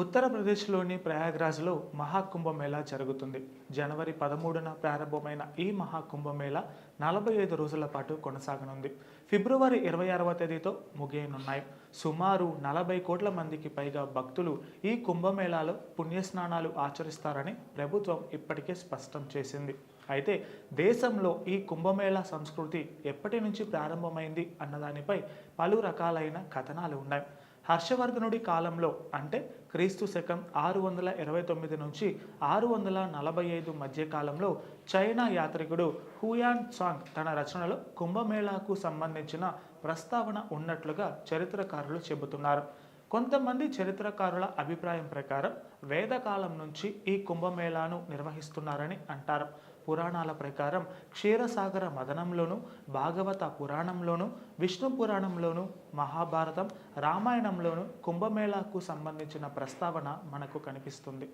ఉత్తరప్రదేశ్లోని ప్రయాగ్రాజ్లో మహాకుంభమేళా జరుగుతుంది. జనవరి 13న ప్రారంభమైన ఈ మహాకుంభమేళా 45 రోజుల పాటు కొనసాగనుంది. ఫిబ్రవరి 26వ తేదీతో ముగియనున్నాయి. సుమారు 40 కోట్ల మందికి పైగా భక్తులు ఈ కుంభమేళాలో పుణ్యస్నానాలు ఆచరిస్తారని ప్రభుత్వం ఇప్పటికే స్పష్టం చేసింది. అయితే దేశంలో ఈ కుంభమేళా సంస్కృతి ఎప్పటి నుంచి ప్రారంభమైంది అన్నదానిపై పలు రకాలైన కథనాలు ఉన్నాయి. హర్షవర్ధనుడి కాలంలో అంటే క్రీస్తు శకం 629 నుంచి 645 మధ్య కాలంలో చైనా యాత్రికుడు హుయాన్ సాంగ్ తన రచనలో కుంభమేళాకు సంబంధించిన ప్రస్తావన ఉన్నట్లుగా చరిత్రకారులు చెబుతున్నారు. కొంతమంది చరిత్రకారుల అభిప్రాయం ప్రకారం వేదకాలం నుంచి ఈ కుంభమేళాను నిర్వహిస్తున్నారని అంటారు. పురాణాల ప్రకారం క్షీరసాగర మదనంలోను, భాగవత పురాణంలోను, విష్ణు పురాణంలోను, మహాభారతం, రామాయణంలోను కుంభమేళాకు సంబంధించిన ప్రస్తావన మనకు కనిపిస్తుంది.